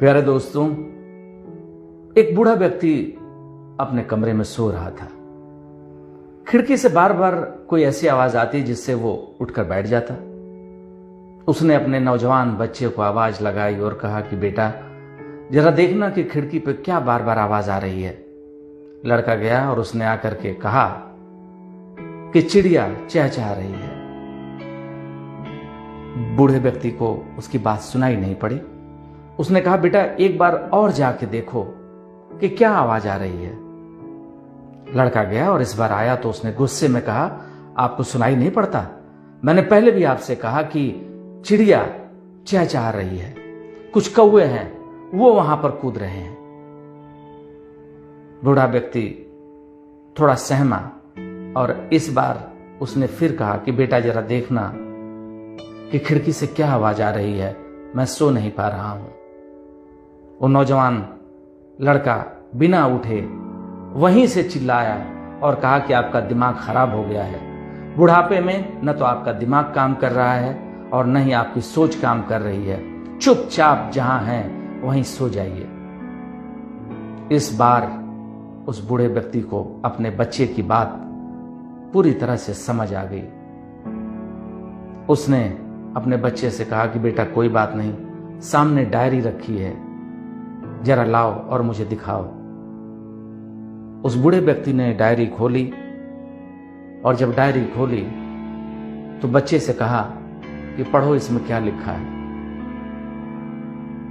प्यारे दोस्तों, एक बूढ़ा व्यक्ति अपने कमरे में सो रहा था। खिड़की से बार बार कोई ऐसी आवाज आती जिससे वो उठकर बैठ जाता। उसने अपने नौजवान बच्चे को आवाज लगाई और कहा कि बेटा, जरा देखना कि खिड़की पे क्या बार बार आवाज आ रही है। लड़का गया और उसने आकर के कहा कि चिड़िया चहचहा रही है। बूढ़े व्यक्ति को उसकी बात सुनाई नहीं पड़ी। उसने कहा, बेटा एक बार और जाके देखो कि क्या आवाज आ रही है। लड़का गया और इस बार आया तो उसने गुस्से में कहा, आपको सुनाई नहीं पड़ता? मैंने पहले भी आपसे कहा कि चिड़िया चहचहा रही है, कुछ कौवे हैं वो वहां पर कूद रहे हैं। बूढ़ा व्यक्ति थोड़ा सहमा और इस बार उसने फिर कहा कि बेटा जरा देखना कि खिड़की से क्या आवाज आ रही है, मैं सो नहीं पा रहा हूं। वो नौजवान लड़का बिना उठे वहीं से चिल्लाया और कहा कि आपका दिमाग खराब हो गया है। बुढ़ापे में न तो आपका दिमाग काम कर रहा है और न ही आपकी सोच काम कर रही है। चुपचाप जहां हैं वहीं सो जाइए। इस बार उस बूढ़े व्यक्ति को अपने बच्चे की बात पूरी तरह से समझ आ गई। उसने अपने बच्चे से कहा कि बेटा कोई बात नहीं, सामने डायरी रखी है, जरा लाओ और मुझे दिखाओ। उस बूढ़े व्यक्ति ने डायरी खोली और जब डायरी खोली तो बच्चे से कहा कि पढ़ो इसमें क्या लिखा है।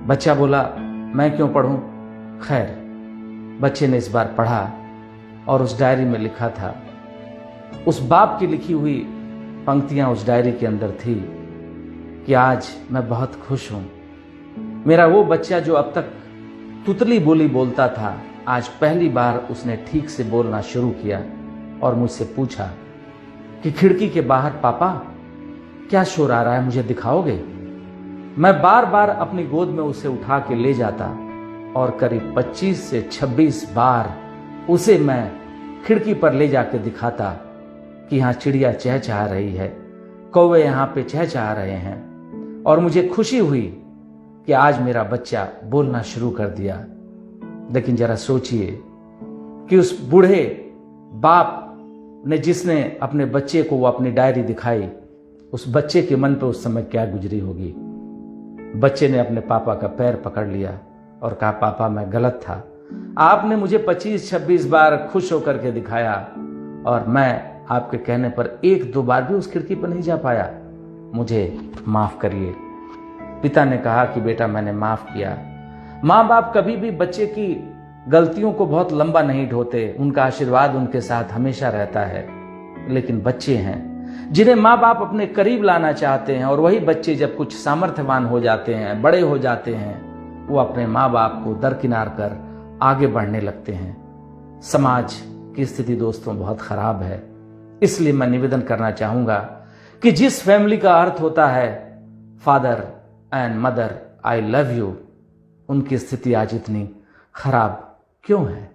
बच्चा बोला, मैं क्यों पढ़ूं? खैर, बच्चे ने इस बार पढ़ा और उस डायरी में लिखा था, उस बाप की लिखी हुई पंक्तियां उस डायरी के अंदर थी कि आज मैं बहुत खुश हूं। मेरा वो बच्चा जो अब तक तुतली बोली बोलता था, आज पहली बार उसने ठीक से बोलना शुरू किया और मुझसे पूछा कि खिड़की के बाहर पापा क्या शोर आ रहा है, मुझे दिखाओगे? मैं बार बार अपनी गोद में उसे उठा के ले जाता और करीब 25 से 26 बार उसे मैं खिड़की पर ले जाके दिखाता कि यहां चिड़िया चहचहा रही है, कौवे यहां पे चहचहा रहे हैं। और मुझे खुशी हुई कि आज मेरा बच्चा बोलना शुरू कर दिया। लेकिन जरा सोचिए कि उस बूढ़े बाप ने जिसने अपने बच्चे को वो अपनी डायरी दिखाई, उस बच्चे के मन पे उस समय क्या गुजरी होगी। बच्चे ने अपने पापा का पैर पकड़ लिया और कहा, पापा मैं गलत था, आपने मुझे 25-26 बार खुश होकर के दिखाया और मैं आपके कहने पर 1-2 बार भी उस खिड़की पर नहीं जा पाया, मुझे माफ करिए। पिता ने कहा कि बेटा मैंने माफ किया। माँ बाप कभी भी बच्चे की गलतियों को बहुत लंबा नहीं ढोते, उनका आशीर्वाद उनके साथ हमेशा रहता है। लेकिन बच्चे हैं जिन्हें माँ बाप अपने करीब लाना चाहते हैं और वही बच्चे जब कुछ सामर्थ्यवान हो जाते हैं, बड़े हो जाते हैं, वो अपने माँ बाप को दरकिनार कर आगे बढ़ने लगते हैं। समाज की स्थिति दोस्तों बहुत खराब है। इसलिए मैं निवेदन करना चाहूंगा कि जिस फैमिली का अर्थ होता है father and mother I love you, उनकी स्थिति आज इतनी खराब क्यों है?